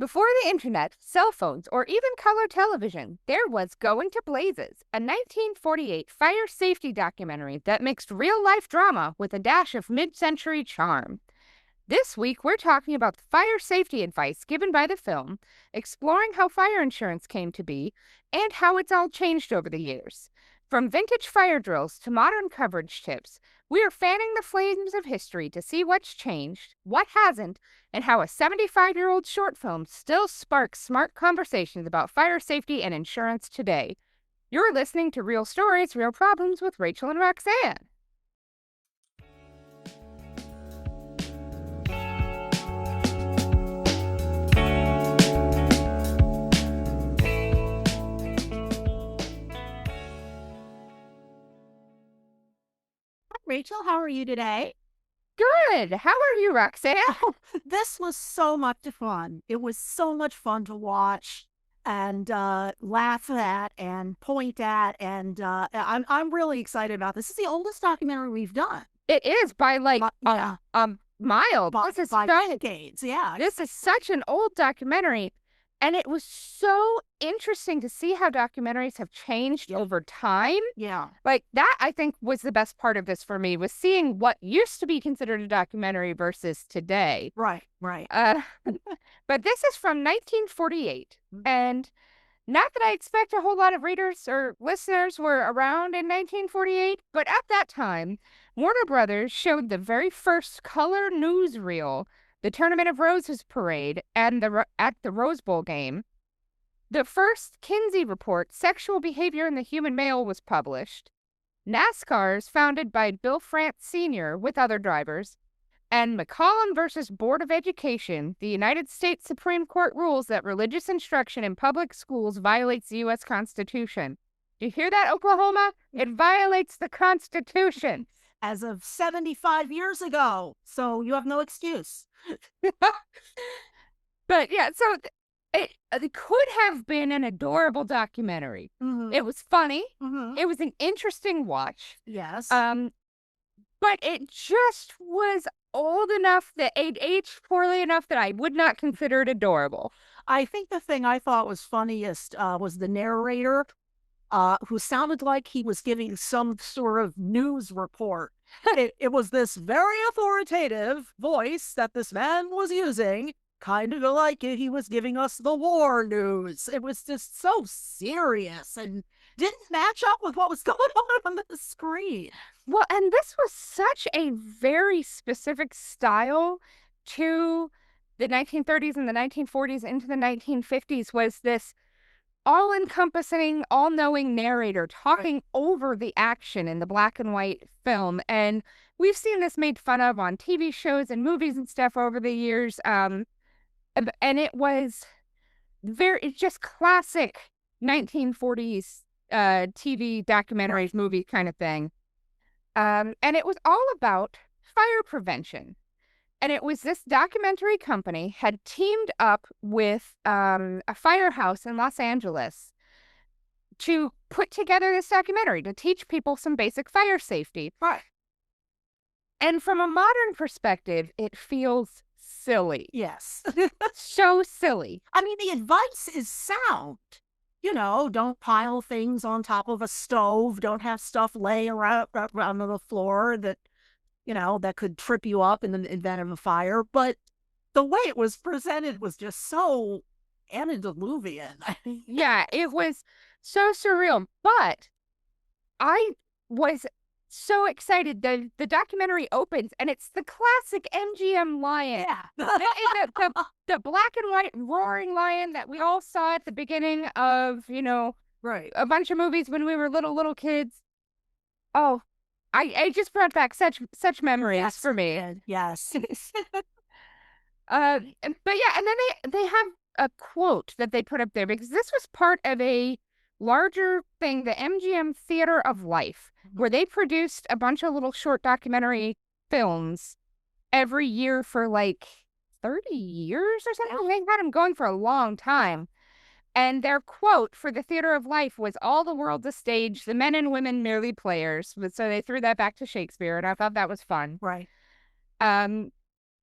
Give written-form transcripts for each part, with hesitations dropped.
Before the internet, cell phones, or even color television, there was Going to Blazes, a 1948 fire safety documentary that mixed real life drama with a dash of mid century charm. This week, we're talking about the fire safety advice given by the film, exploring how fire insurance came to be, and how it's all changed over the years. From vintage fire drills to modern coverage tips, we are fanning the flames of history to see what's changed, what hasn't, and how a 75-year-old short film still sparks smart conversations about fire safety and insurance today. You're listening to Real Stories, Real Problems with Rachael and Roxanne. Rachel, how are you today? Good. How are you, Roxanne? This was so much fun. It was so much fun to watch and laugh at and point at, and I'm really excited about this. This is the oldest documentary we've done. It is by mile. By decades. Yeah. This is such an old documentary, and it was so interesting to see how documentaries have changed over time. Yeah. Like, that, I think, was the best part of this for me, was seeing what used to be considered a documentary versus today. Right. But this is from 1948, and not that I expect a whole lot of readers or listeners were around in 1948, but at that time, Warner Brothers showed the very first color newsreel, the Tournament of Roses parade, and at the Rose Bowl game. The first Kinsey report, Sexual Behavior in the Human Male, was published. NASCAR is founded by Bill France Sr. with other drivers. And McCollum versus Board of Education, the United States Supreme Court rules that religious instruction in public schools violates the U.S. Constitution. Do you hear that, Oklahoma? It violates the Constitution. As of 75 years ago, so you have no excuse. But yeah, so it could have been an adorable documentary. Mm-hmm. It was funny. Mm-hmm. It was an interesting watch. Yes. But it just was old enough that it aged poorly enough that I would not consider it adorable. I think the thing I thought was funniest was the narrator, who sounded like he was giving some sort of news report. It was this very authoritative voice that this man was using, kind of like he was giving us the war news. It was just so serious and didn't match up with what was going on the screen. Well, and this was such a very specific style to the 1930s and the 1940s into the 1950s, was this all-encompassing, all-knowing narrator talking over the action in the black and white film. And we've seen this made fun of on TV shows and movies and stuff over the years. And it was it's just classic 1940s TV documentaries, movie kind of thing. And it was all about fire prevention. And it was this documentary company had teamed up with a firehouse in Los Angeles to put together this documentary to teach people some basic fire safety. Right. And from a modern perspective, it feels silly. Yes. So silly. I mean, the advice is sound. You know, don't pile things on top of a stove. Don't have stuff lay around on the floor that, you know, that could trip you up in the event of a fire. But the way it was presented was just so antediluvian. Yeah, it was so surreal. But I was so excited. The documentary opens, and it's the classic MGM lion. Yeah. the black and white roaring lion that we all saw at the beginning of, Right. a bunch of movies when we were little kids. Oh, I just brought back such memories for me. Yes. But yeah, and then they have a quote that they put up there, because this was part of a larger thing, the MGM Theater of Life, where they produced a bunch of little short documentary films every year for like 30 years or something. They had them going for a long time. And their quote for the Theater of Life was, "All the world's a stage, the men and women merely players." So they threw that back to Shakespeare, and I thought that was fun. Right. And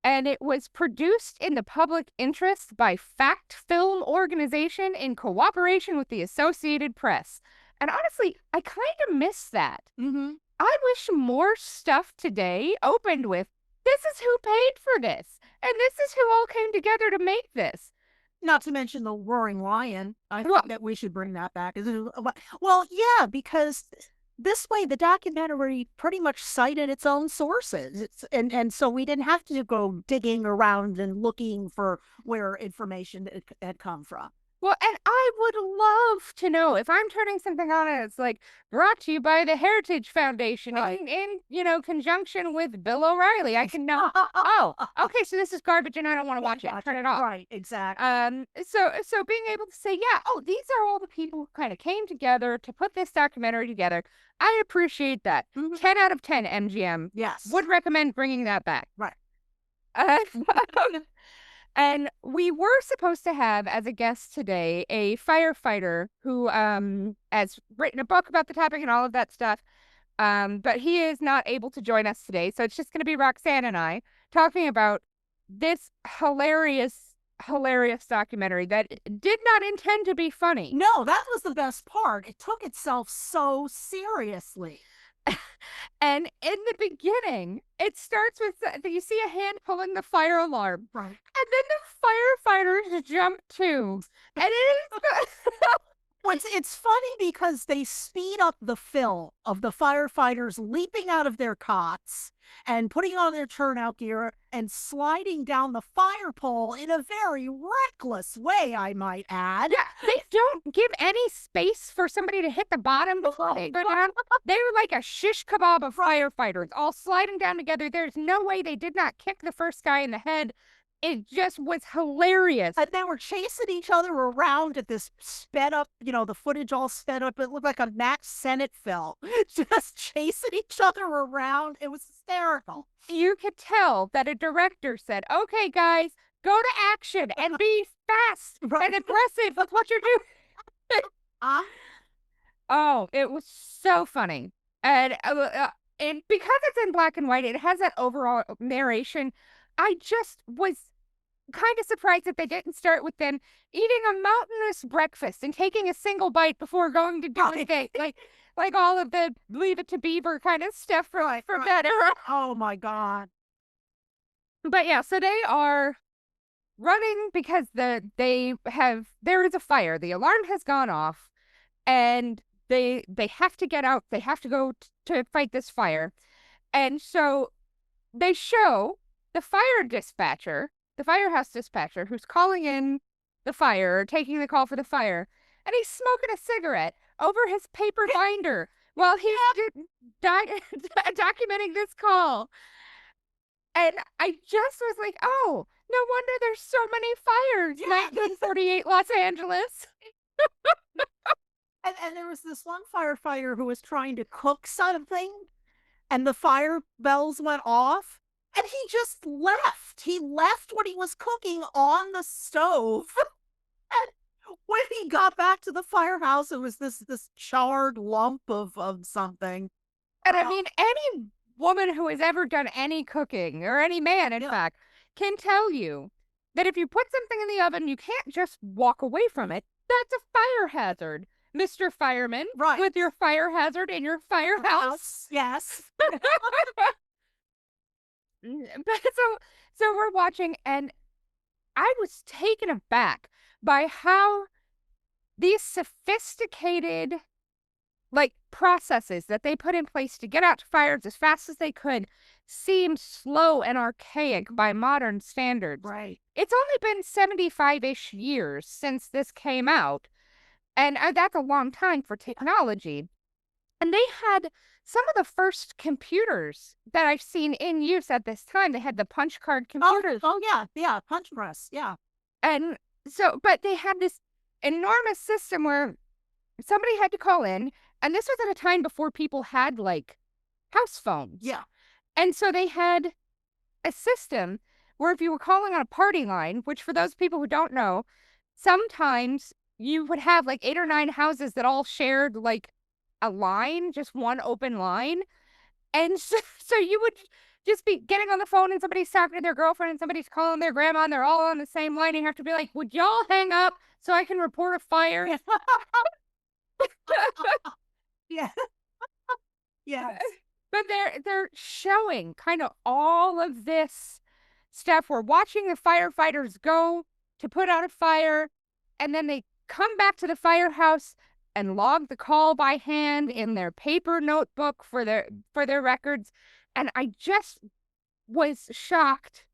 and it was produced in the public interest by Fact Film Organization in cooperation with the Associated Press. And honestly, I kind of miss that. Mm-hmm. I wish more stuff today opened with, this is who paid for this, and this is who all came together to make this. Not to mention the Roaring Lion. I Well, think that we should bring that back. Well, yeah, because this way the documentary pretty much cited its own sources. And so we didn't have to go digging around and looking for where information had come from. Well, and I would love to know if I'm turning something on and it's like brought to you by the Heritage Foundation Right. in conjunction with Bill O'Reilly. I can know. Oh, okay, so this is garbage and I don't want to watch it. Turn it off. Right, exactly. So being able to say, yeah, oh, these are all the people who kind of came together to put this documentary together. I appreciate that. 10 out of 10 MGM. Yes. Would recommend bringing that back. Right. Uh, And we were supposed to have as a guest today a firefighter who has written a book about the topic and all of that stuff. But he is not able to join us today. So it's just going to be Roxanne and I talking about this hilarious documentary that did not intend to be funny. No, that was the best part. It took itself so seriously. And in the beginning, it starts with you see a hand pulling the fire alarm. Right. And then the firefighters jump too. And it is Well, it's funny because they speed up the film of the firefighters leaping out of their cots and putting on their turnout gear and sliding down the fire pole in a very reckless way, I might add. yeah, they don't give any space for somebody to hit the bottom before they go down. They were like a shish kebab of firefighters, all sliding down together. There's no way they did not kick the first guy in the head. It just was hilarious. And they were chasing each other around at this sped up, the footage all sped up. It looked like a Max Sennett film, just chasing each other around. It was hysterical. You could tell that a director said, okay, guys, go to action and be fast and aggressive with what you're doing. Oh, it was so funny. And because it's in black and white, it has that overall narration. I just was kind of surprised that they didn't start with them eating a mountainous breakfast and taking a single bite before going to do anything. Like all of the Leave It to Beaver kind of stuff from that era. Oh my God. But yeah, so they are running because there is a fire. The alarm has gone off and they have to get out. They have to go to fight this fire. And so they show the firehouse dispatcher who's calling in the fire, or taking the call for the fire, and he's smoking a cigarette over his paper binder while he's documenting this call. And I just was like, oh, no wonder there's so many fires in 1948 Los Angeles. And there was this one firefighter who was trying to cook something, and the fire bells went off. And he just left. He left what he was cooking on the stove. And when he got back to the firehouse, it was this charred lump of something. And I mean, any woman who has ever done any cooking, or any man, in fact, can tell you that if you put something in the oven, you can't just walk away from it. That's a fire hazard, Mr. Fireman. Right. With your fire hazard in your firehouse. Yes. But so we're watching, and I was taken aback by how these sophisticated processes that they put in place to get out to fires as fast as they could seemed slow and archaic by modern standards. Right. It's only been 75-ish years since this came out, and that's a long time for technology. And they had some of the first computers that I've seen in use at this time. They had the punch card computers. Oh yeah, punch press, yeah. And so, but they had this enormous system where somebody had to call in, and this was at a time before people had house phones. Yeah. And so they had a system where if you were calling on a party line, which for those people who don't know, sometimes you would have 8 or 9 houses that all shared a line, just one open line. And so you would just be getting on the phone and somebody's talking to their girlfriend and somebody's calling their grandma and they're all on the same line. You have to be like, would y'all hang up so I can report a fire? Yeah. Yes. But they're showing kind of all of this stuff. We're watching the firefighters go to put out a fire, and then they come back to the firehouse and log the call by hand in their paper notebook for their records. And I just was shocked,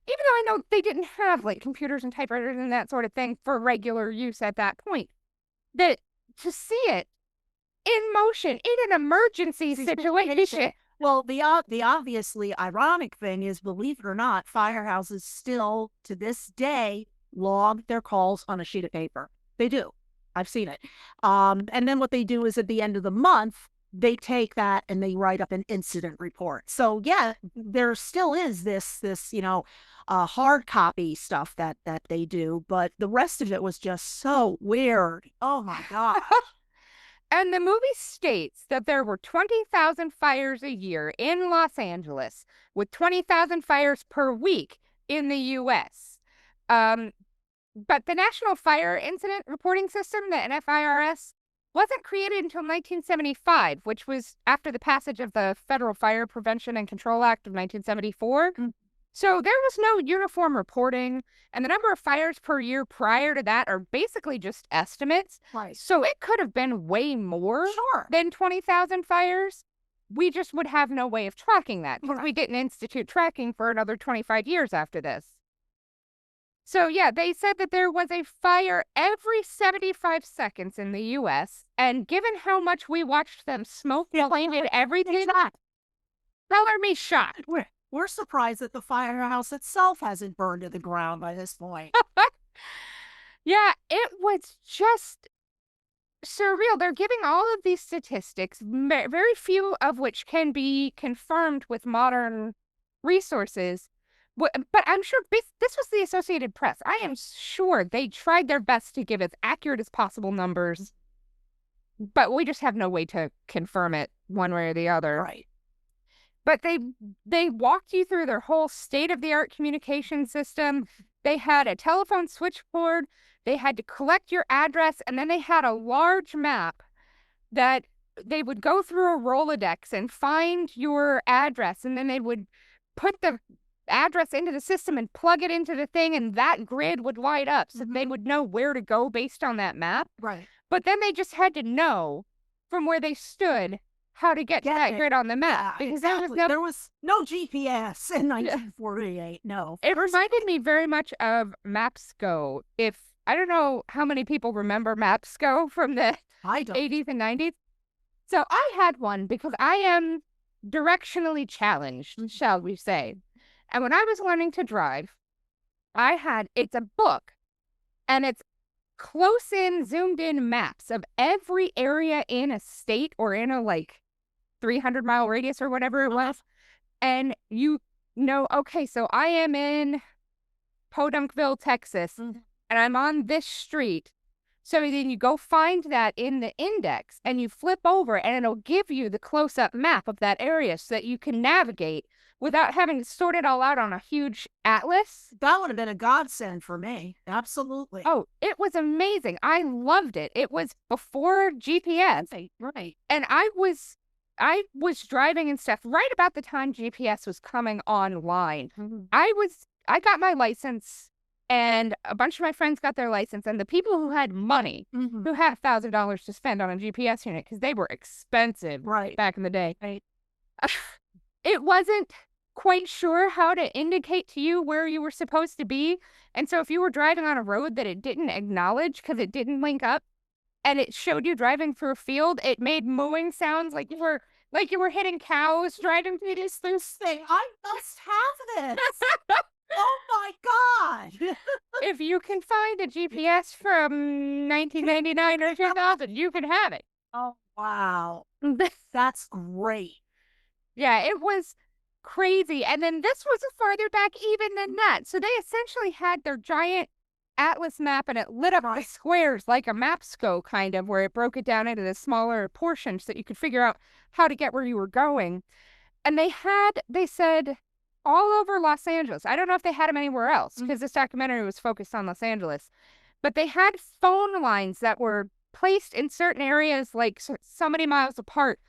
even though I know they didn't have like computers and typewriters and that sort of thing for regular use at that point, that to see it in motion in an emergency situation. Well, the obviously ironic thing is, believe it or not, firehouses still to this day log their calls on a sheet of paper. They do. I've seen it. And then what they do is at the end of the month, they take that and they write up an incident report. So yeah, there still is this hard copy stuff that they do, but the rest of it was just so weird. Oh my God. And the movie states that there were 20,000 fires a year in Los Angeles, with 20,000 fires per week in the U.S. But the National Fire Incident Reporting System, the NFIRS, wasn't created until 1975, which was after the passage of the Federal Fire Prevention and Control Act of 1974. So there was no uniform reporting, and the number of fires per year prior to that are basically just estimates. Right. So it could have been way more than 20,000 fires. We just would have no way of tracking that because we didn't institute tracking for another 25 years after this. So yeah, they said that there was a fire every 75 seconds in the U.S., and given how much we watched them smoke, flame, and everything, color me shocked. We're surprised that the firehouse itself hasn't burned to the ground by this point. Yeah, it was just surreal. They're giving all of these statistics, very few of which can be confirmed with modern resources. But I'm sure this was the Associated Press. I am sure they tried their best to give as accurate as possible numbers, but we just have no way to confirm it one way or the other. Right. But they walked you through their whole state-of-the-art communication system. They had a telephone switchboard. They had to collect your address, and then they had a large map that they would go through a Rolodex and find your address, and then they would put the address into the system and plug it into the thing, and that grid would light up, so they would know where to go based on that map. Right. But then they just had to know from where they stood how to get to that grid on the map. Yeah, because exactly. There was no GPS in 1948. No. It reminded me very much of Mapsco. I don't know how many people remember Mapsco from the 80s and 90s. So I had one because I am directionally challenged, shall we say. And when I was learning to drive, it's a book, and it's close-in, zoomed-in maps of every area in a state or in a, 300-mile radius or whatever it was. And you know, okay, so I am in Podunkville, Texas, and I'm on this street. So then you go find that in the index, and you flip over, and it'll give you the close-up map of that area so that you can navigate without having to sort it all out on a huge atlas. That would have been a godsend for me. Absolutely. Oh, it was amazing. I loved it. It was before GPS. Right. And I was driving and stuff right about the time GPS was coming online. I got my license, and a bunch of my friends got their license, and the people who had money, who had $1,000 to spend on a GPS unit, because they were expensive back in the day. Right. It wasn't quite sure how to indicate to you where you were supposed to be. And so if you were driving on a road that it didn't acknowledge because it didn't link up, and it showed you driving through a field, it made mooing sounds like you were hitting cows driving through this thing. I must have this. Oh my God. If you can find a GPS from 1999 or 2000, you can have it. Oh, wow. That's great. Yeah, it was crazy. And then this was farther back even than that. So they essentially had their giant atlas map, and it lit up the squares like a Mapsco kind of, where it broke it down into the smaller portions so that you could figure out how to get where you were going. And they said all over Los Angeles. I don't know if they had them anywhere else because this documentary was focused on Los Angeles, but they had phone lines that were placed in certain areas, like so many miles apart,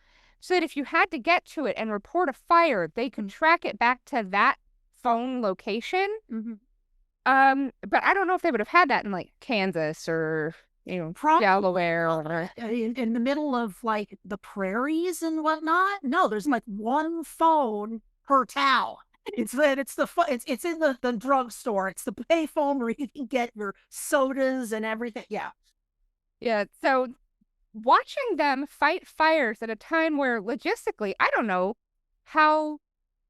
so that if you had to get to it and report a fire, they could track it back to that phone location. Mm-hmm. But I don't know if they would have had that in like Kansas or Delaware or in the middle of like the prairies and whatnot. No, there's like one phone per town. It's in the drugstore. It's the pay phone where you can get your sodas and everything. Yeah. yeah. So watching them fight fires at a time where logistically, I don't know how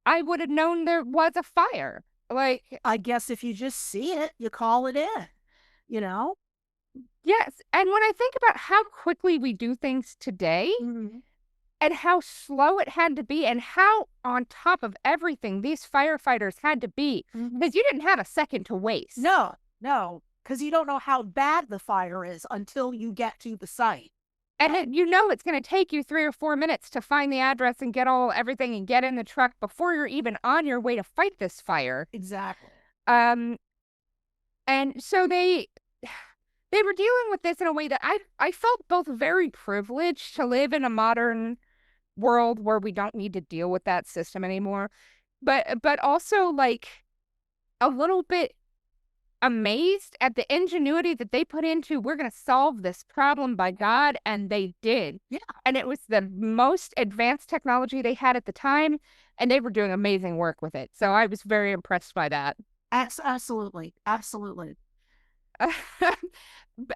I would have known there was a fire. Like, I guess if you just see it, you call it in, you know? yes. And when I think about how quickly we do things today Mm-hmm. and how slow it had to be and how on top of everything these firefighters had to be, because you didn't have a second to waste. No, no, because you don't know how bad the fire is until you get to the site. And you know it's going to take you 3 or 4 minutes to find the address and get everything and get in the truck before you're even on your way to fight this fire. Exactly. And so they were dealing with this in a way that I felt both very privileged to live in a modern world where we don't need to deal with that system anymore, but also like a little bit amazed at the ingenuity that they put into, we're going to solve this problem by God, and they did. Yeah. And it was the most advanced technology they had at the time, and they were doing amazing work with it. So I was very impressed by that. Absolutely. Absolutely.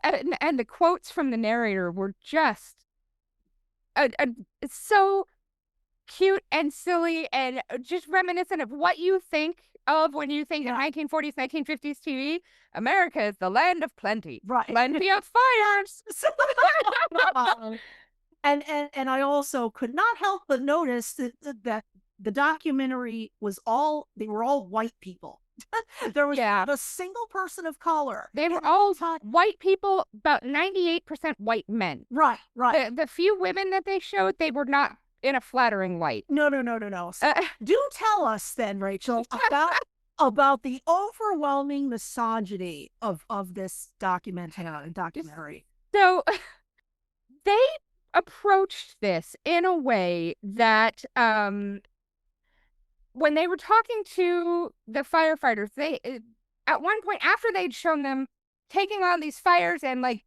And the quotes from the narrator were just so cute and silly and just reminiscent of what you think of when you think 1940s, 1950s TV. America is the land of plenty. Right. Plenty of fires. And I also could not help but notice that the documentary they were all white people. There was not a single person of color. They were all white people, about 98% white men. Right, right. The few women that they showed, they were not in a flattering light. No. So, do tell us then, Rachel, about the overwhelming misogyny of this documentary. So they approached this in a way that when they were talking to the firefighters, they at one point after they'd shown them taking on these fires and like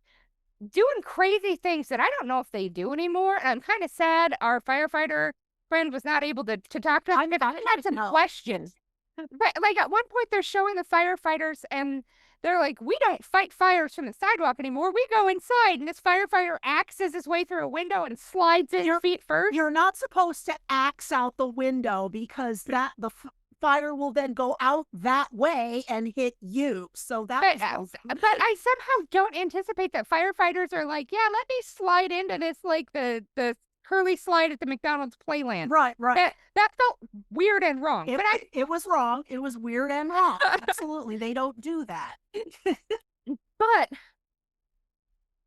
doing crazy things that I don't know if they do anymore. And I'm kind of sad our firefighter friend was not able to talk to us. I had some questions. But like at one point they're showing the firefighters and they're like, we don't fight fires from the sidewalk anymore. We go inside. And this firefighter axes his way through a window and slides his feet first. You're not supposed to axe out the window because the fire will then go out that way and hit you. So but I somehow don't anticipate that firefighters are like, yeah, let me slide into this like the curly slide at the McDonald's Playland. Right. That felt weird and wrong. It was wrong. It was weird and wrong. Absolutely. They don't do that. But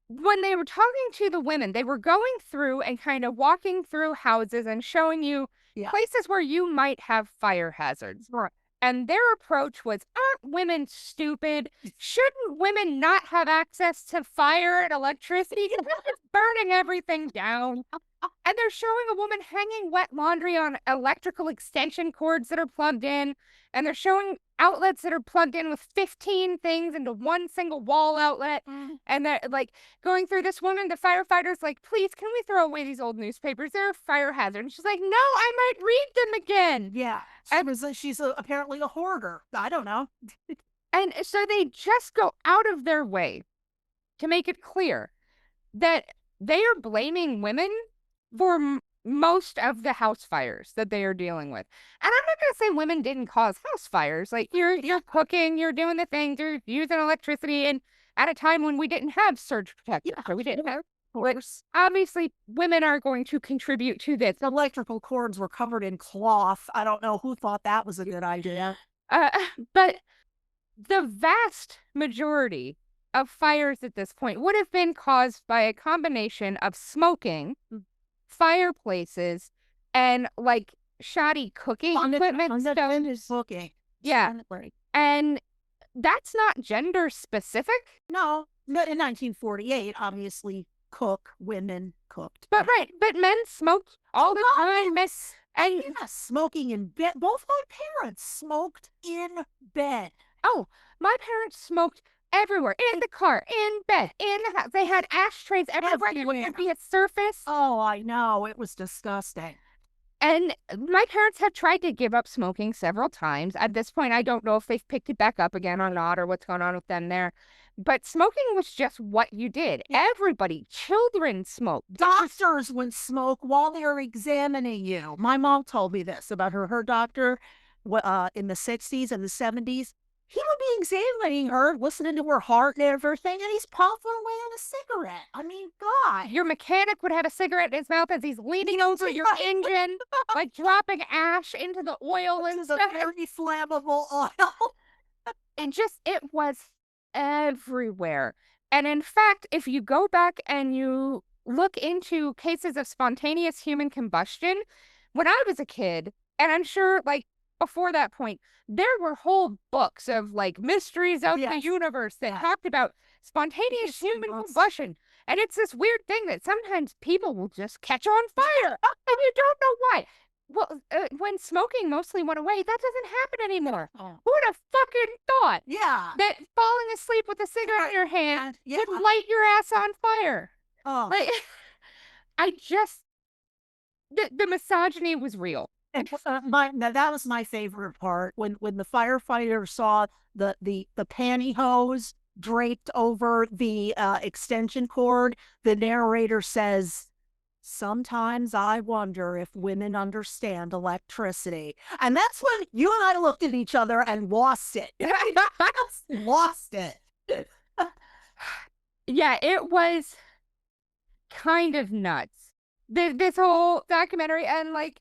when they were talking to the women, they were going through and kind of walking through houses and showing you places where you might have fire hazards. Right. And their approach was, aren't women stupid? Shouldn't women not have access to fire and electricity? Because they're just burning everything down. And they're showing a woman hanging wet laundry on electrical extension cords that are plugged in. And they're showing outlets that are plugged in with 15 things into one single wall outlet. And they're like going through this woman, the firefighter's like, please, can we throw away these old newspapers? They're a fire hazard. And she's like, no, I might read them again. Yeah. She's apparently a hoarder. I don't know. And so they just go out of their way to make it clear that they are blaming women for most of the house fires that they are dealing with. And I'm not going to say women didn't cause house fires. Like you're cooking, you're doing the things, you're using electricity, and at a time when we didn't have surge protectors, so we didn't have. Obviously, women are going to contribute to this. The electrical cords were covered in cloth. I don't know who thought that was a good idea. But the vast majority of fires at this point would have been caused by a combination of smoking, fireplaces, and like shoddy cooking equipment. Unattended cooking. Yeah. And that's not gender specific. No, in 1948, obviously, women cooked. But men smoked all the time. And yes, smoking in bed. Both my parents smoked in bed. Oh, my parents smoked everywhere, in the car, in bed, in the house. They had ashtrays everywhere. There'd be a surface. Oh, I know. It was disgusting. And my parents have tried to give up smoking several times. At this point, I don't know if they've picked it back up again or not, or what's going on with them there. But smoking was just what you did. Everybody, children smoked. Doctors would smoke while they're examining you. My mom told me this about her doctor in the 60s and the 70s. He would be examining her, listening to her heart and everything, and he's puffing away on a cigarette. I mean, God. Your mechanic would have a cigarette in his mouth as he's leaning over your engine, like dropping ash into the oil and stuff. Very flammable oil. And it was everywhere. And in fact, if you go back and you look into cases of spontaneous human combustion, when I was a kid, and I'm sure like before that point, there were whole books of like mysteries of the universe that talked about spontaneous human combustion. And it's this weird thing that sometimes people will just catch on fire and you don't know why. Well, when smoking mostly went away, that doesn't happen anymore. Who would have fucking thought? Yeah. That falling asleep with a cigarette in your hand would light your ass on fire. Oh. Like, the misogyny was real. Now that was my favorite part when the firefighter saw the pantyhose draped over the extension cord. The narrator says, "Sometimes I wonder if women understand electricity," and that's when you and I looked at each other and lost it. Lost it. Yeah, it was kind of nuts. This whole documentary, and like.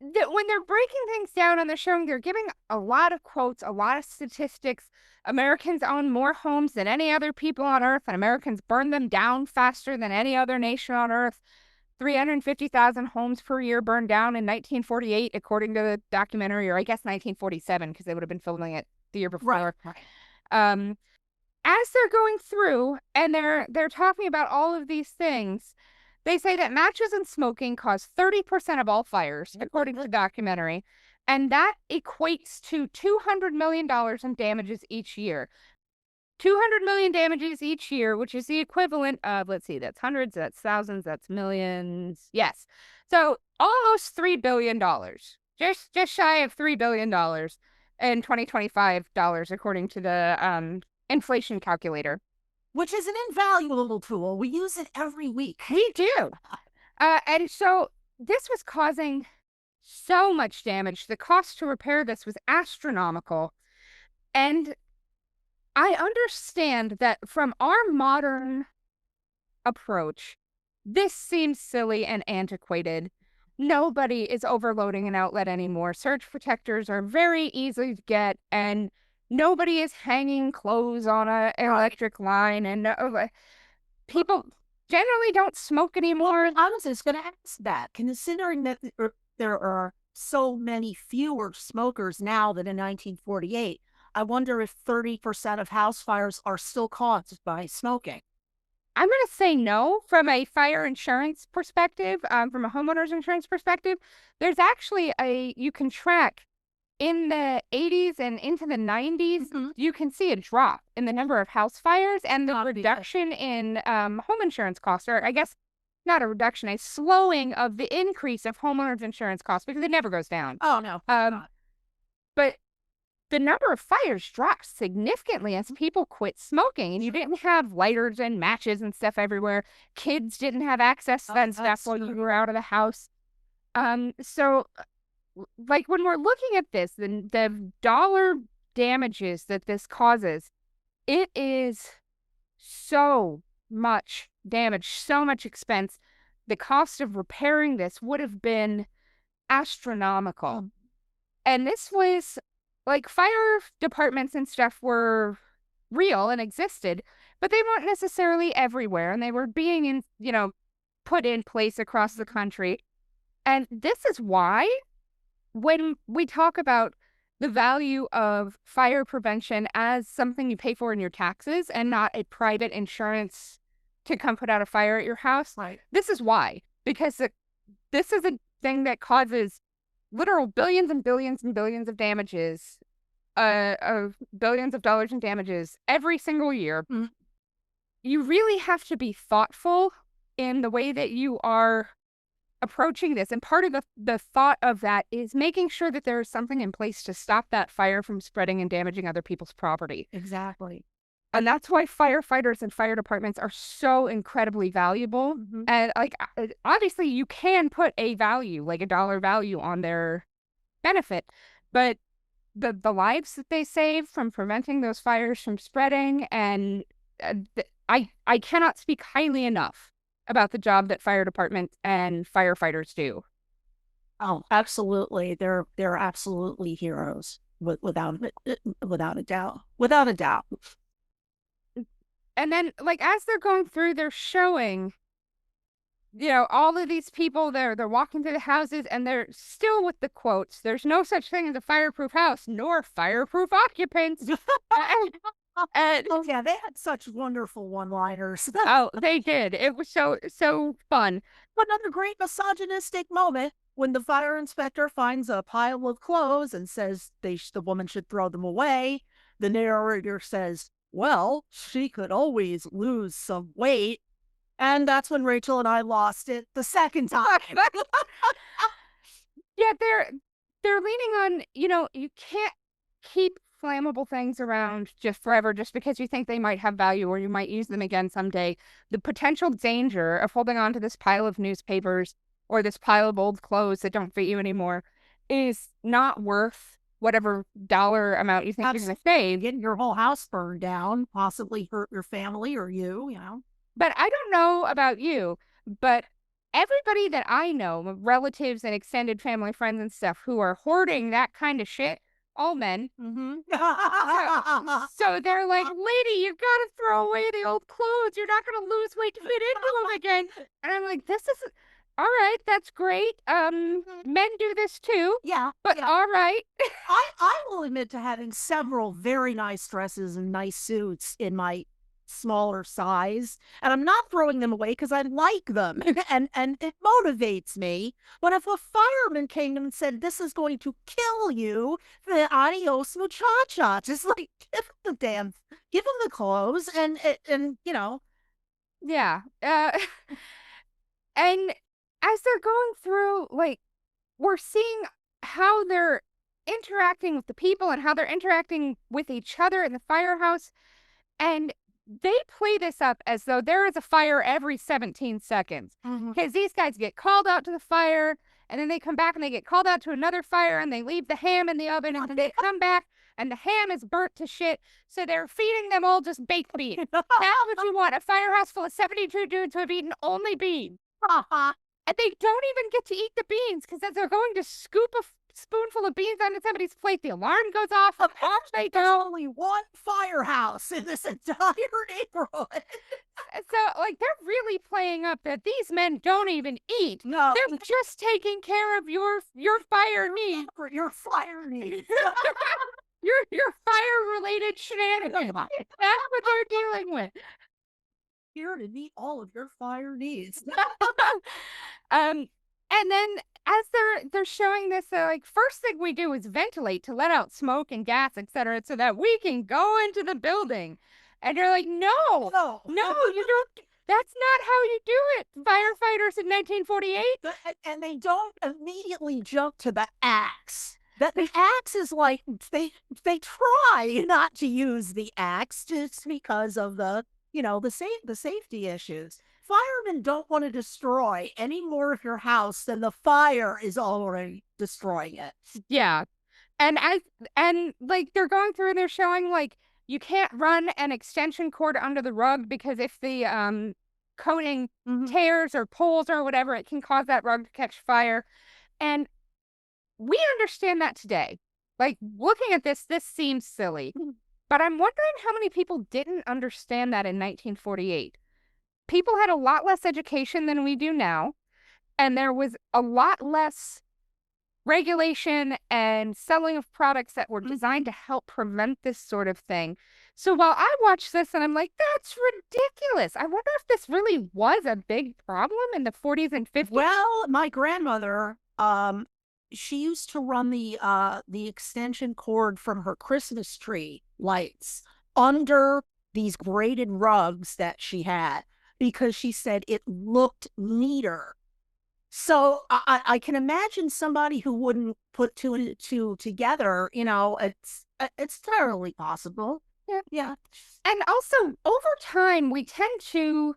When they're breaking things down and they're showing, they're giving a lot of quotes, a lot of statistics. Americans own more homes than any other people on Earth, and Americans burn them down faster than any other nation on Earth. 350,000 homes per year burned down in 1948, according to the documentary, or I guess 1947, because they would have been filming it the year before. Right. As they're going through and they're talking about all of these things, they say that matches and smoking cause 30% of all fires, according to the documentary, and that equates to $200 million in damages each year. 200 million damages each year, which is the equivalent of, let's see, that's hundreds, that's thousands, that's millions. Yes. So almost $3 billion. Just shy of $3 billion in 2025 dollars, according to the inflation calculator. Which is an invaluable tool. We use it every week. We do. And so this was causing so much damage. The cost to repair this was astronomical. And I understand that from our modern approach, this seems silly and antiquated. Nobody is overloading an outlet anymore. Surge protectors are very easy to get, and nobody is hanging clothes on an electric line, and people generally don't smoke anymore. I was just going to ask that, considering that there are so many fewer smokers now than in 1948. I wonder if 30% of house fires are still caused by smoking. I'm going to say no from a fire insurance perspective, from a homeowner's insurance perspective. There's actually you can track in the 80s and into the 90s, you can see a drop in the number of house fires and the reduction in home insurance costs, or I guess not a reduction, a slowing of the increase of homeowners insurance costs, because it never goes down. Oh, no. But the number of fires dropped significantly as people quit smoking, and you didn't have lighters and matches and stuff everywhere. Kids didn't have access to that stuff while you were out of the house. So like when we're looking at this, the dollar damages that this causes, it is so much damage, so much expense. The cost of repairing this would have been astronomical. And this was like fire departments and stuff were real and existed, but they weren't necessarily everywhere, and they were being put in place across the country. And this is why when we talk about the value of fire prevention as something you pay for in your taxes and not a private insurance to come put out a fire at your house, Right. this is why. Because this is a thing that causes literal billions and billions and billions of damages, of billions of dollars in damages every single year. Mhm. You really have to be thoughtful in the way that you are approaching this. And part of the thought of that is making sure that there is something in place to stop that fire from spreading and damaging other people's property. Exactly. And that's why firefighters and fire departments are so incredibly valuable. Mhm. And like obviously you can put a value, like a dollar value on their benefit, but the lives that they save from preventing those fires from spreading and I cannot speak highly enough about the job that fire departments and firefighters do. Oh, absolutely. They're absolutely heroes without a doubt. Without a doubt. And then like as they're going through, they're showing, all of these people they're walking through the houses and they're still with the quotes. There's no such thing as a fireproof house nor fireproof occupants. and, Oh yeah, they had such wonderful one-liners. oh, they did. It was so fun. Another great misogynistic moment when the fire inspector finds a pile of clothes and says the woman should throw them away. The narrator says, "Well, she could always lose some weight." And that's when Rachel and I lost it the second time. Yeah, they're leaning on, you can't keep flammable things around just forever just because you think they might have value or you might use them again someday. The potential danger of holding on to this pile of newspapers or this pile of old clothes that don't fit you anymore is not worth whatever dollar amount you think you're going to save. Getting your whole house burned down, possibly hurt your family or you. But I don't know about you, but everybody that I know, relatives and extended family friends and stuff who are hoarding that kind of shit, all men. Mhm. So they're like, lady, you gotta throw away the old clothes. You're not gonna lose weight to fit into them again. And I'm like, this is all right. That's great. Men do this too, Yeah, but yeah. all right. I will admit to having several very nice dresses and nice suits in my smaller size, and I'm not throwing them away because I like them and it motivates me. But if a fireman came and said, "This is going to kill you," then adios muchacha. Just like give him the clothes and. Yeah. And as they're going through, like, we're seeing how they're interacting with the people and how they're interacting with each other in the firehouse. And they play this up as though there is a fire every 17 seconds. Mhm. Because these guys get called out to the fire, and then they come back and they get called out to another fire, and they leave the ham in the oven, and then they come back, and the ham is burnt to shit. So they're feeding them all just baked beans. Now, if you want a firehouse full of 72 dudes who have eaten only beans, and they don't even get to eat the beans because as they're going to scoop a spoonful of beans onto somebody's plate, the alarm goes off. Off they There's go. only one firehouse in this entire neighborhood. So, like, they're really playing up that these men don't even eat. No, They're just taking care of your fire needs, for your fire needs. your fire related shenanigans. That's what they're dealing with. Here to meet all of your fire needs. And then as they're showing this, they're like, first thing we do is ventilate to let out smoke and gas, etc., so that we can go into the building. And you're like, no, No. no, you don't. That's not how you do it, firefighters in 1948. And they don't immediately jump to the axe. That the axe is like they try not to use the axe just because of the safety issues. Firemen don't want to destroy any more of your house than the fire is already destroying it. Yeah. And like they're going through and they're showing like you can't run an extension cord under the rug because if the coating Mhm. tears or pulls or whatever, it can cause that rug to catch fire. And we understand that today. Like looking at this seems silly. But I'm wondering how many people didn't understand that in 1948. People had a lot less education than we do now, and there was a lot less regulation and selling of products that were designed to help prevent this sort of thing. So while I watch this and I'm like, that's ridiculous. I wonder if this really was a big problem in the 40s and 50s. Well, my grandmother, she used to run the extension cord from her Christmas tree lights under these braided rugs that she had because she said it looked neater. So I can imagine somebody who wouldn't put two and two together. It's entirely possible. Yeah. Yeah. And also over time we tend to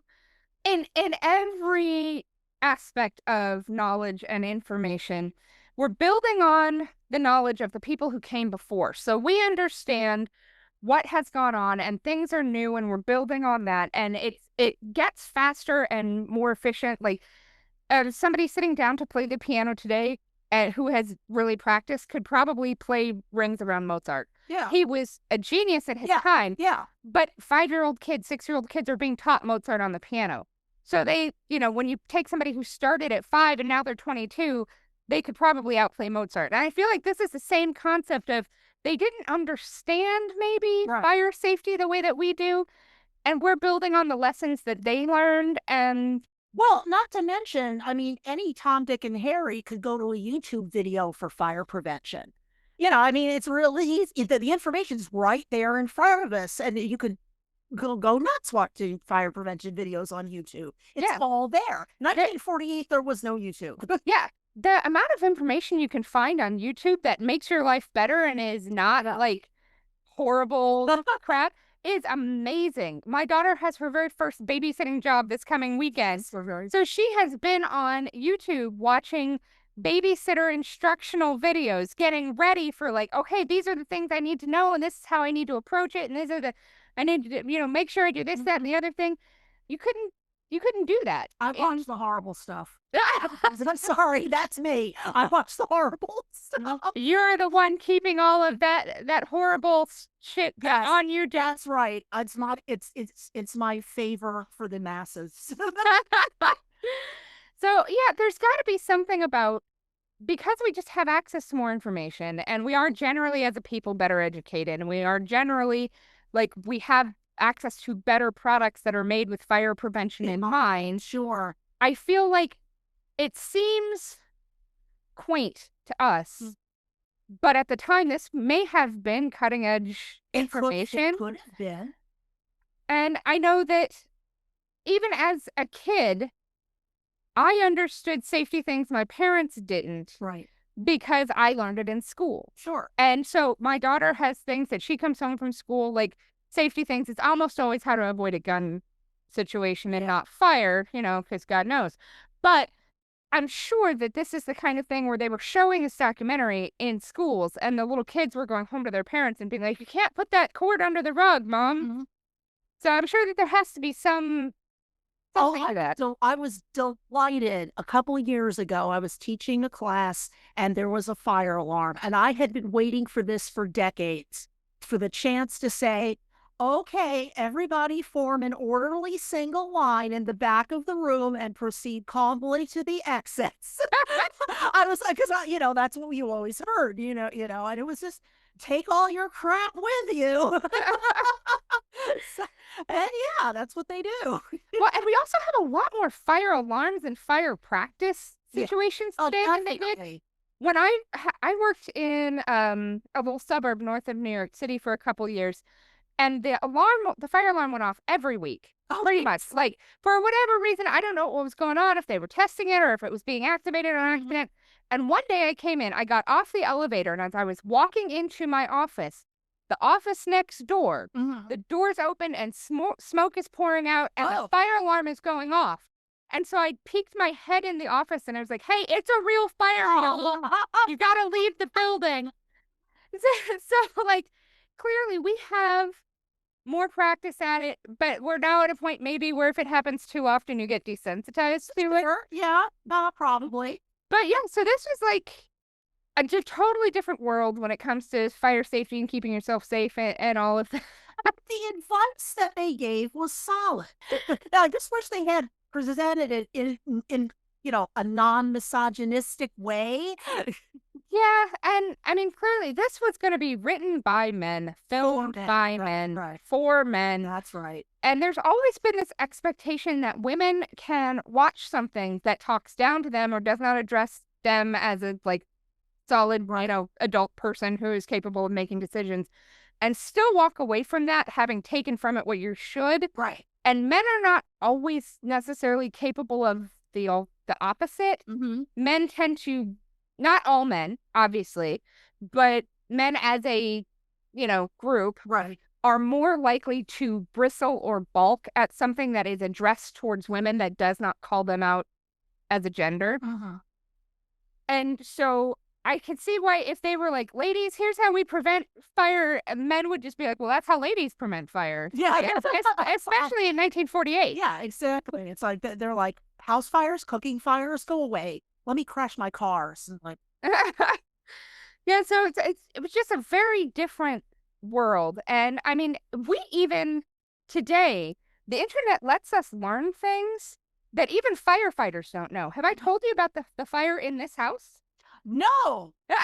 in every aspect of knowledge and information, we're building on the knowledge of the people who came before. So we understand what has gone on and things are new and we're building on that and it gets faster and more efficient. Like somebody sitting down to play the piano today who has really practiced could probably play rings around Mozart. Yeah. He was a genius at his time. Yeah. But 5-year-old kids, 6-year-old kids are being taught Mozart on the piano. So they, when you take somebody who started at 5 and now they're 22, they could probably outplay Mozart. And I feel like this is the same concept of they didn't understand maybe fire safety the way that we do. And we're building on the lessons that they learned. And well, not to mention, I mean, any Tom, Dick, and Harry could go to a YouTube video for fire prevention. It's really easy. The information's right there in front of us, and you could go nuts watching fire prevention videos on YouTube. It's all there. 1948, there was no YouTube. Yeah. The amount of information you can find on YouTube that makes your life better and is not like horrible crap is amazing. My daughter has her very first babysitting job this coming weekend. So she has been on YouTube watching babysitter instructional videos, getting ready for like, okay, these are the things I need to know and this is how I need to approach it and these are I need to, make sure I do this, that, and the other thing. You couldn't do that. I watched the horrible stuff. I'm sorry, that's me. I watch the horrible stuff. You're the one keeping all of that horrible shit on your desk. That's right. It's not. It's my favor for the masses. So yeah, there's got to be something about because we just have access to more information, and we are generally as a people better educated, and we are generally like we have access to better products that are made with fire prevention in mind. Sure. I feel like it seems quaint to us, but at the time, this may have been cutting edge information. It could have been. And I know that even as a kid, I understood safety things my parents didn't. Right. Because I learned it in school. Sure. And so my daughter has things that she comes home from school, like safety things. It's almost always how to avoid a gun situation and not fire, because God knows. But I'm sure that this is the kind of thing where they were showing this documentary in schools and the little kids were going home to their parents and being like, you can't put that cord under the rug, Mom. Mm-hmm. So I'm sure that there has to be something like that. So I was delighted. A couple of years ago, I was teaching a class and there was a fire alarm. And I had been waiting for this for decades, for the chance to say, okay, everybody form an orderly single line in the back of the room and proceed calmly to the exits. I was like, because that's what you always heard, and it was just take all your crap with you. And yeah, that's what they do. Well, and we also have a lot more fire alarms and fire practice situations today than they did. When I worked in a little suburb north of New York City for a couple years. And the fire alarm went off every week, pretty much. Like, for whatever reason, I don't know what was going on, if they were testing it or if it was being activated on accident. And one day I came in, I got off the elevator, and as I was walking into my office, the office next door, the door's open and smoke is pouring out, and the fire alarm is going off. And so I peeked my head in the office, and I was like, hey, it's a real fire alarm. You got to leave the building. So, like, clearly we have more practice at it, but we're now at a point maybe where if it happens too often, you get desensitized to it. Yeah, probably. But yeah, so this was like a totally different world when it comes to fire safety and keeping yourself safe and all of that. The advice that they gave was solid. I just wish they had presented it in a non-misogynistic way. Yeah, and I mean, clearly this was going to be written by men, For filmed men. by Right, men, right. for men. That's right. And there's always been this expectation that women can watch something that talks down to them or does not address them as a like solid, adult person who is capable of making decisions and still walk away from that having taken from it what you should. Right. And men are not always necessarily capable of the opposite. Mm-hmm. Men tend to, not all men, obviously, but men as a, group Right. are more likely to bristle or balk at something that is addressed towards women that does not call them out as a gender. Uh-huh. And so I could see why if they were like, ladies, here's how we prevent fire, men would just be like, well, that's how ladies prevent fire. Yeah. Especially in 1948. Yeah, exactly. It's like they're like house fires, cooking fires, go away. Let me crash my cars. And like, Yeah, so it was just a very different world. And I mean, we even today, the internet lets us learn things that even firefighters don't know. Have I told you about the fire in this house? no, no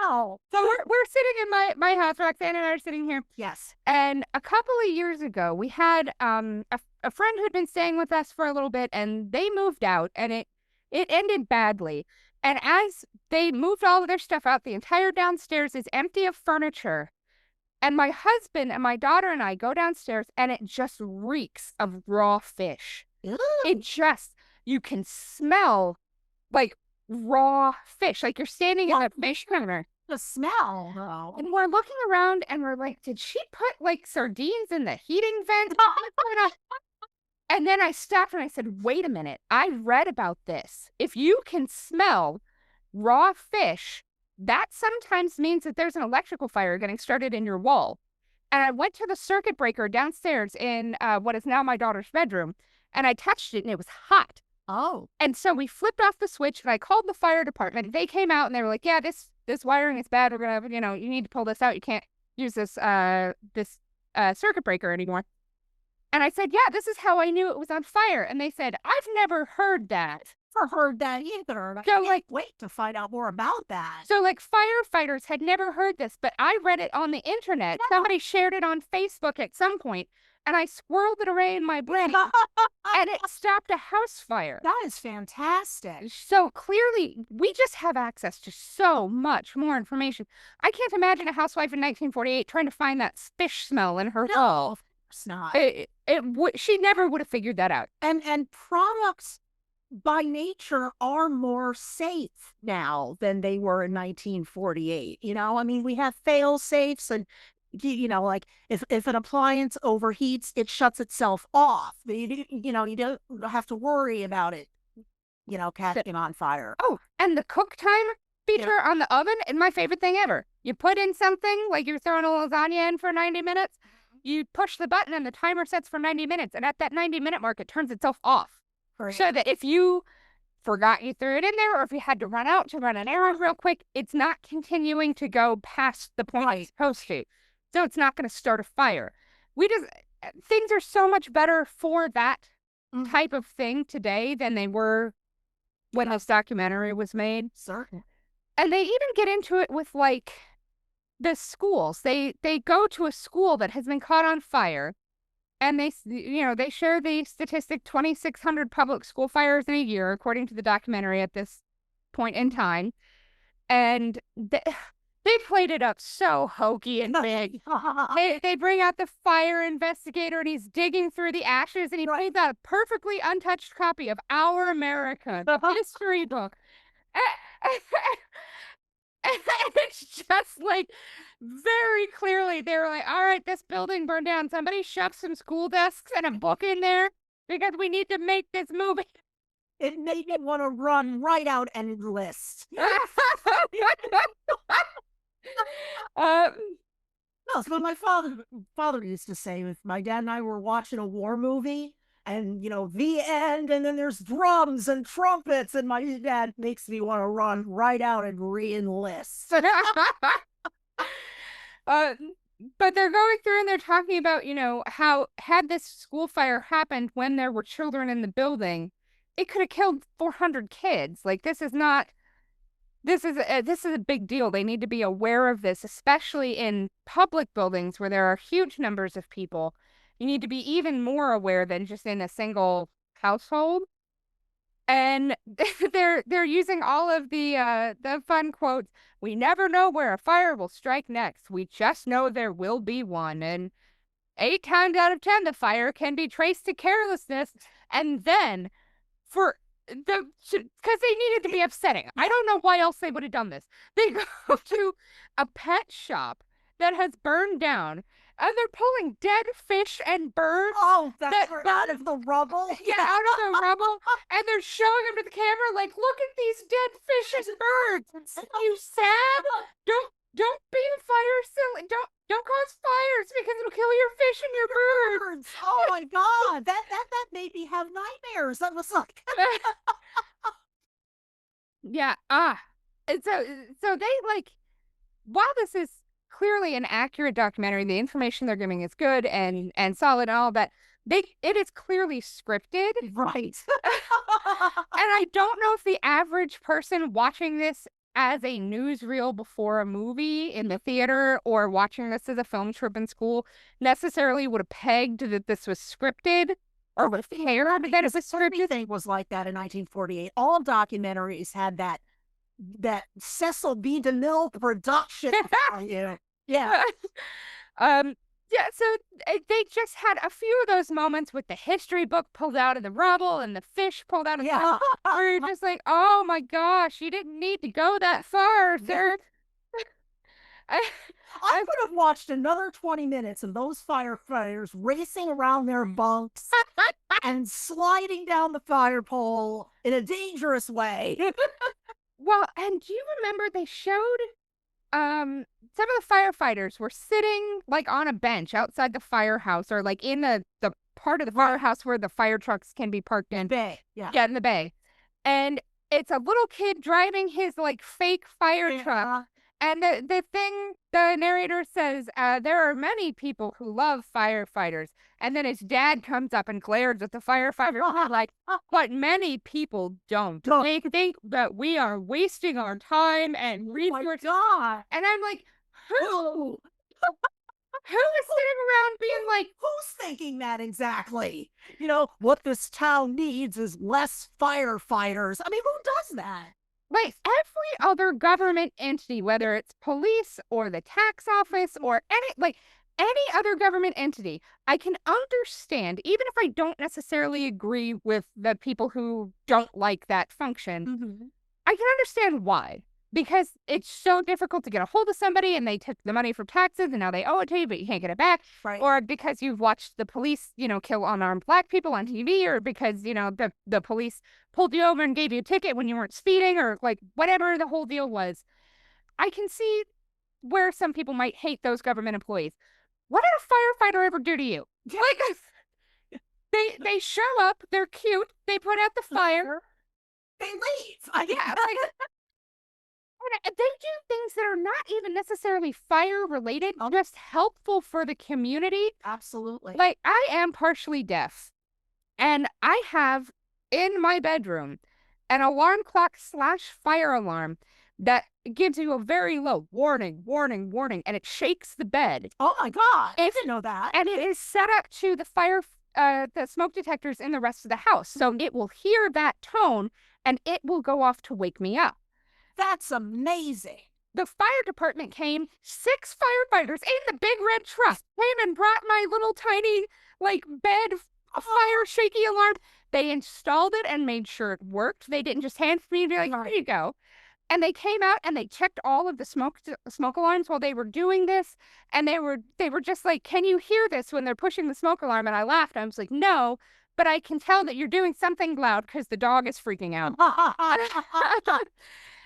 tell. So we're sitting in my house. Roxanne and I are sitting here, Yes. and a couple of years ago, we had a friend who'd been staying with us for a little bit, and they moved out, and it ended badly. And as they moved all of their stuff out, the entire downstairs is empty of furniture. And my husband and my daughter and I go downstairs, and it just reeks of raw fish. Ew. It just, you can smell like raw fish, like you're standing in a fish counter. The smell, though. And we're looking around and we're like, did she put like sardines in the heating vent? And then I stopped and I said, wait a minute. I read about this. If you can smell raw fish, that sometimes means that there's an electrical fire getting started in your wall. And I went to the circuit breaker downstairs in what is now my daughter's bedroom, and I touched it and it was hot. Oh. And so we flipped off the switch and I called the fire department. They came out and they were like, yeah, this wiring is bad. We're going to, you need to pull this out. You can't use this circuit breaker anymore. And I said, yeah, this is how I knew it was on fire. And they said, I've never heard that. Never heard that either. I So, can't like, wait to find out more about that. So, like, firefighters had never heard this, but I read it on the internet. Yeah. Somebody shared it on Facebook at some point, and I squirreled it away in my brain, and it stopped a house fire. That is fantastic. So clearly, we just have access to so much more information. I can't imagine a housewife in 1948 trying to find that fish smell in her No, of course not. She never would have figured that out. And products by nature are more safe now than they were in 1948. I mean, we have fail safes and like if an appliance overheats, it shuts itself off. You don't have to worry about it, catching on fire. Oh, and the cook time feature on the oven is my favorite thing ever. You put in something, like you're throwing a lasagna in for 90 minutes, you push the button and the timer sets for 90 minutes. And at that 90-minute mark, it turns itself off. Right. So that if you forgot you threw it in there, or if you had to run out to run an errand real quick, it's not continuing to go past the point it's supposed to. So it's not going to start a fire. Things are so much better for that type of thing today than they were when this documentary was made. Certain. And they even get into it with like the schools. They go to a school that has been caught on fire, and they share the statistic 2,600 public school fires in a year, according to the documentary at this point in time. And they played it up so hokey and big. They bring out the fire investigator, and he's digging through the ashes, and he plays out a perfectly untouched copy of Our America, the history book. And it's just like very clearly they were like, all right, this building burned down. Somebody shoved some school desks and a book in there because we need to make this movie. It made me want to run right out and enlist. No, so my father used to say, if my dad and I were watching a war movie and, the end, and then there's drums and trumpets, and my dad makes me want to run right out and re-enlist. But they're going through and they're talking about, how had this school fire happened when there were children in the building, it could have killed 400 kids. Like, this is not this is a big deal. They need to be aware of this, especially in public buildings where there are huge numbers of people. You need to be even more aware than just in a single household. And they're using all of the fun quotes. We never know where a fire will strike next. We just know there will be one. And 8 times out of 10, the fire can be traced to carelessness. And then for because they needed to be upsetting. I don't know why else they would have done this. They go to a pet shop that has burned down, and they're pulling dead fish and birds. Oh, that's out of the rubble. Yeah, out of the rubble, and they're showing them to the camera like, "Look at these dead fish and birds. You sad? Don't be a fire silly. Don't cause fires because it'll kill your fish and your birds." Oh my god, that made me have nightmares. That was like, Yeah, and so they like, while this is clearly an accurate documentary, the information they're giving is good and solid and all that, it is clearly scripted. right. And I don't know if the average person watching this as a newsreel before a movie in the theater or watching this as a film trip in school necessarily would have pegged that this was scripted or would have cared that it was scripted. Everything was like that in 1948. All documentaries had that Cecil B. DeMille production value. Yeah. Yeah, so they just had a few of those moments with the history book pulled out of the rubble and the fish pulled out of the Yeah. where you're just like, oh my gosh, you didn't need to go that far, sir. I could have watched another 20 minutes of those firefighters racing around their bunks and sliding down the fire pole in a dangerous way. Well, and do you remember they showed some of the firefighters were sitting like on a bench outside the firehouse or like in the part of the firehouse where the fire trucks can be parked in. Bay. Yeah. Yeah, in the bay. And it's a little kid driving his like fake fire truck. And the thing the narrator says, there are many people who love firefighters. And then his dad comes up and glares at the firefighter like, but many people don't. They think that we are wasting our time and resources. Oh my God. And I'm like, who is sitting around being like, who's thinking that exactly? You know, what this town needs is less firefighters. I mean, who does that? like every other government entity, whether it's police or the tax office or any other government entity, I can understand, even if I don't necessarily agree with the people who don't like that function, I can understand why. Because it's so difficult to get a hold of somebody and they took the money from taxes and now they owe it to you, but you can't get it back. Right. Or because you've watched the police, kill unarmed Black people on TV, or because, the police pulled you over and gave you a ticket when you weren't speeding, or like whatever the whole deal was. I can see where some people might hate those government employees. What did a firefighter ever do to you? Like, they show up, they're cute, they put out the fire, they leave. Yeah, they do things that are not even necessarily fire related, just helpful for the community. Absolutely. Like, I am partially deaf, and I have in my bedroom an alarm clock / fire alarm that gives you a very low warning, warning, warning, and it shakes the bed. Oh my God. I didn't know that. And it is set up to the smoke detectors in the rest of the house. So it will hear that tone and it will go off to wake me up. That's amazing. The fire department came, 6 firefighters in the big red truck came and brought my little tiny, bed fire shaky alarm. They installed it and made sure it worked. They didn't just hand it to me and be like, here you go. And they came out and they checked all of the smoke alarms while they were doing this. And they were just like, can you hear this when they're pushing the smoke alarm? And I laughed. I was like, no, but I can tell that you're doing something loud because the dog is freaking out.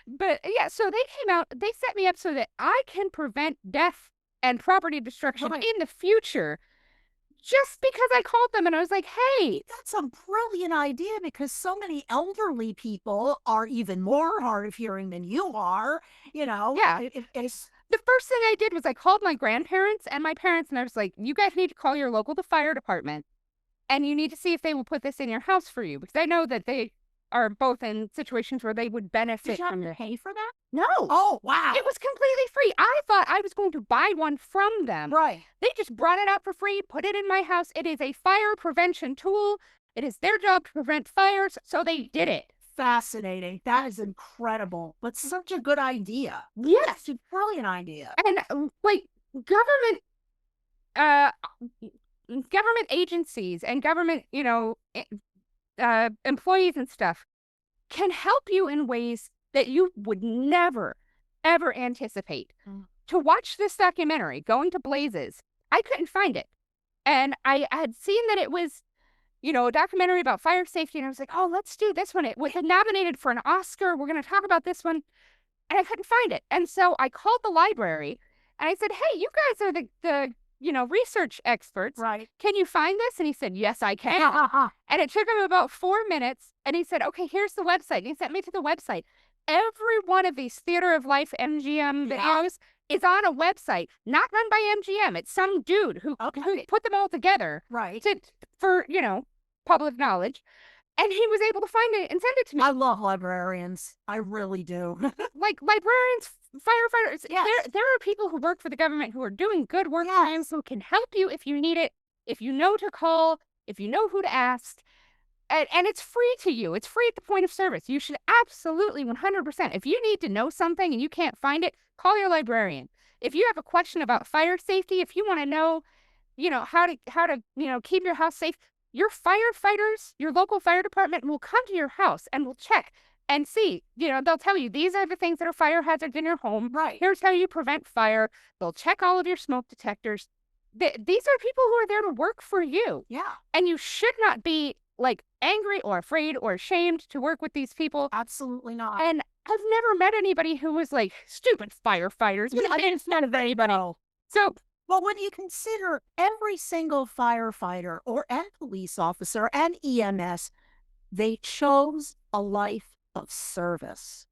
But yeah, so they came out, they set me up so that I can prevent death and property destruction in the future just because I called them and I was like, hey. That's a brilliant idea because so many elderly people are even more hard of hearing than you are, Yeah. It's... The first thing I did was I called my grandparents and my parents and I was like, you guys need to call your local fire department and you need to see if they will put this in your house for you because I know that they are both in situations where they would benefit Did you have from to this. pay for that? No, Oh, wow. it was completely free. I thought I was going to buy one from them. Right. They just brought it out for free, put it in my house. It is a fire prevention tool. It is their job to prevent fires, so they did it. Fascinating. That is incredible. But such a good idea. Yes. It's a brilliant idea. And like government uh government agencies and government, employees and stuff can help you in ways that you would never, ever anticipate. Mm. To watch this documentary, Going to Blazes, I couldn't find it. And I had seen that it was, a documentary about fire safety. And I was like, oh, let's do this one. It was nominated for an Oscar. We're going to talk about this one. And I couldn't find it. And so I called the library and I said, hey, you guys are the research experts. Right. Can you find this? And he said, yes, I can. And it took him about 4 minutes. And he said, okay, here's the website. And he sent me to the website. Every one of these Theater of Life MGM videos is on a website, not run by MGM. It's some dude who put them all together for public knowledge. And he was able to find it and send it to me. I love librarians. I really do. Like librarians, firefighters. Yes. There are people who work for the government who are doing good work and who can help you if you need it, if you know to call, if you know who to ask. And it's free to you. It's free at the point of service. You should absolutely 100%. If you need to know something and you can't find it, call your librarian. If you have a question about fire safety, if you want to know, how to keep your house safe, your firefighters, your local fire department will come to your house and will check and see. They'll tell you these are the things that are fire hazards in your home. Right. Here's how you prevent fire. They'll check all of your smoke detectors. These are people who are there to work for you. Yeah. And you should not be angry or afraid or ashamed to work with these people. Absolutely not. And I've never met anybody who was like, stupid firefighters. I didn't know anybody. So, well, when you consider every single firefighter and police officer and EMS, they chose a life of service.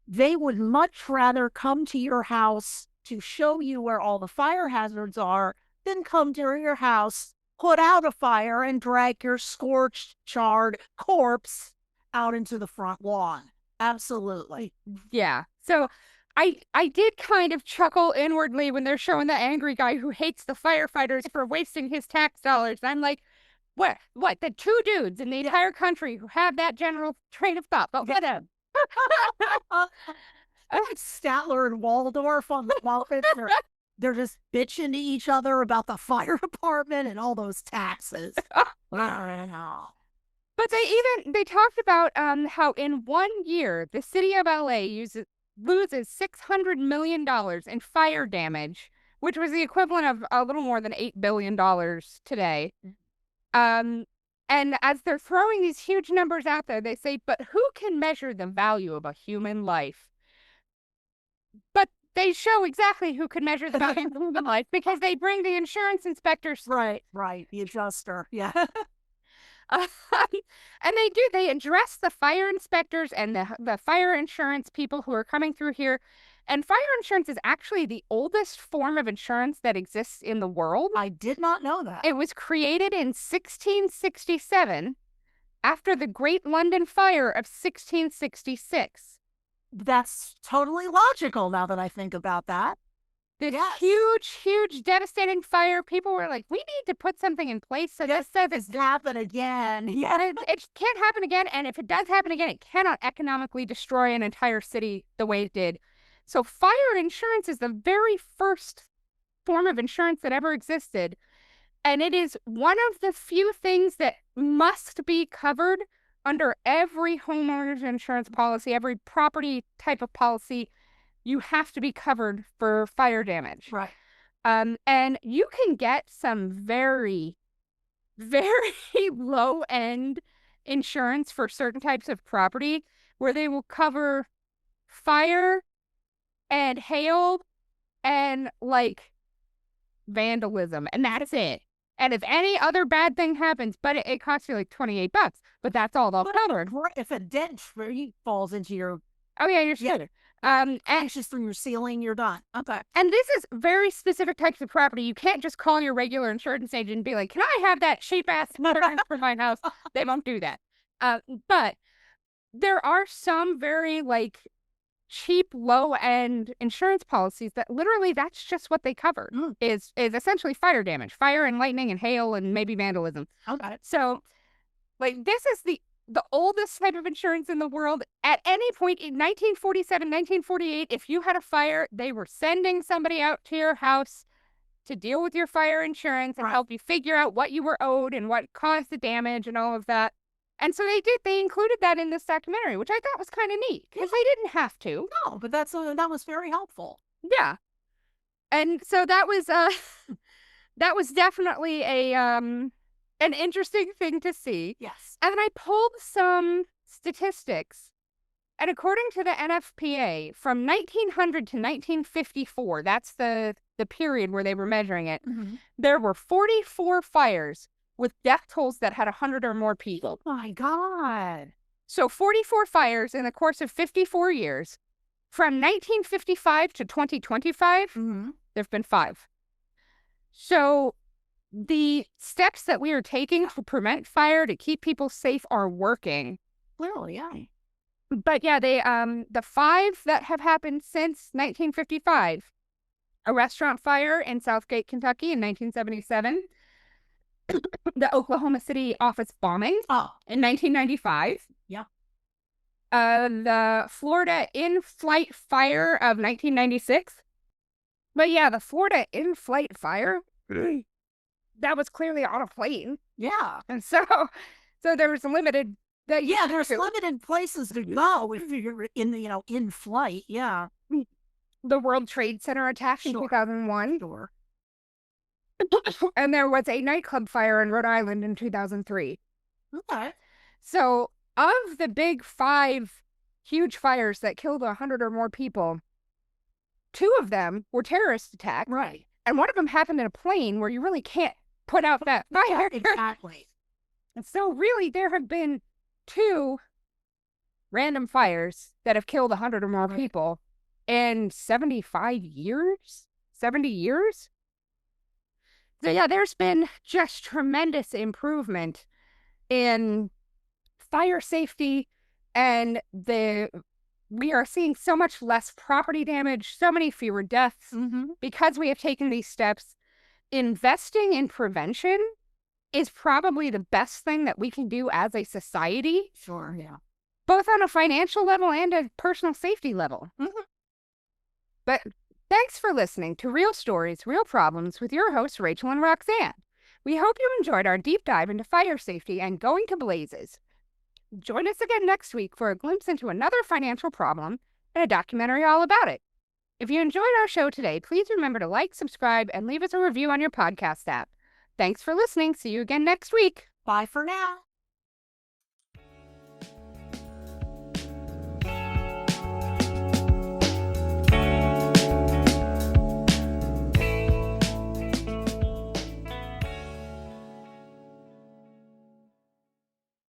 They would much rather come to your house to show you where all the fire hazards are than come to your house, put out a fire, and drag your scorched, charred corpse out into the front lawn. Absolutely. Yeah. So I did kind of chuckle inwardly when they're showing the angry guy who hates the firefighters for wasting his tax dollars. I'm like, what? The two dudes in the entire country who have that general train of thought, but whatever. Statler and Waldorf on the Muppets. They're just bitching to each other about the fire department and all those taxes. But they talked about how in 1 year the city of LA loses $600 million in fire damage, which was the equivalent of a little more than $8 billion today. And as they're throwing these huge numbers out there, they say, but who can measure the value of a human life? But they show exactly who can measure the value of human life because they bring the insurance inspectors. Right. The adjuster. Yeah. And they address the fire inspectors and the fire insurance people who are coming through here. And fire insurance is actually the oldest form of insurance that exists in the world. I did not know that. It was created in 1667 after the Great London Fire of 1666. That's totally logical now that I think about that. This huge, devastating fire. People were like, we need to put something in place so this doesn't happen again. Yeah, it can't happen again. And if it does happen again, it cannot economically destroy an entire city the way it did. So fire insurance is the very first form of insurance that ever existed. And it is one of the few things that must be covered under every homeowner's insurance policy, every property type of policy. You have to be covered for fire damage. Right. And you can get some very, very low-end insurance for certain types of property where they will cover fire and hail and vandalism, and that's it. And if any other bad thing happens, but it costs you $28, but that's all they'll cover. If a dent falls into your you're scared. And just through your ceiling, you're done. Okay. And this is very specific types of property. You can't just call your regular insurance agent and be like, can I have that cheap ass insurance for my house? They won't do that. But there are some very like cheap, low-end insurance policies that literally that's just what they cover is essentially fire damage, fire and lightning and hail and maybe vandalism. Okay. So like this is the oldest type of insurance in the world. At any point in 1947, 1948, if you had a fire, they were sending somebody out to your house to deal with your fire insurance and help you figure out what you were owed and what caused the damage and all of that. And so they included that in this documentary, which I thought was kind of neat because they didn't have to. No, but that was very helpful. Yeah. And so that was that was definitely a an interesting thing to see. Yes. And then I pulled some statistics. And according to the NFPA, from 1900 to 1954, that's the period where they were measuring it, there were 44 fires with death tolls that had 100 or more people. Oh my God. So 44 fires in the course of 54 years. From 1955 to 2025, there have been 5. So the steps that we are taking to prevent fire, to keep people safe, are working. Clearly, yeah. But yeah, the 5 that have happened since 1955, a restaurant fire in Southgate, Kentucky in 1977, the Oklahoma City office bombing in 1995. Yeah. The Florida in-flight fire of 1996. But yeah, the Florida in-flight fire, that was clearly on a plane. Yeah. And so there was limited... there's limited places to go if you're in flight. Yeah. The World Trade Center attack in 2001. Sure. And there was a nightclub fire in Rhode Island in 2003. Okay. So of the big 5 huge fires that killed 100 or more people, 2 of them were terrorist attacks. Right. And one of them happened in a plane where you really can't put out that fire. Exactly. And so really there have been 2 random fires that have killed 100 or more people in 75 years? 70 years? So yeah, there's been just tremendous improvement in fire safety, and we are seeing so much less property damage, so many fewer deaths because we have taken these steps. Investing in prevention is probably the best thing that we can do as a society. Sure, yeah. Both on a financial level and a personal safety level. But thanks for listening to Real Stories, Real Problems with your hosts, Rachael and Roxanne. We hope you enjoyed our deep dive into fire safety and going to blazes. Join us again next week for a glimpse into another financial problem and a documentary all about it. If you enjoyed our show today, please remember to like, subscribe, and leave us a review on your podcast app. Thanks for listening. See you again next week. Bye for now.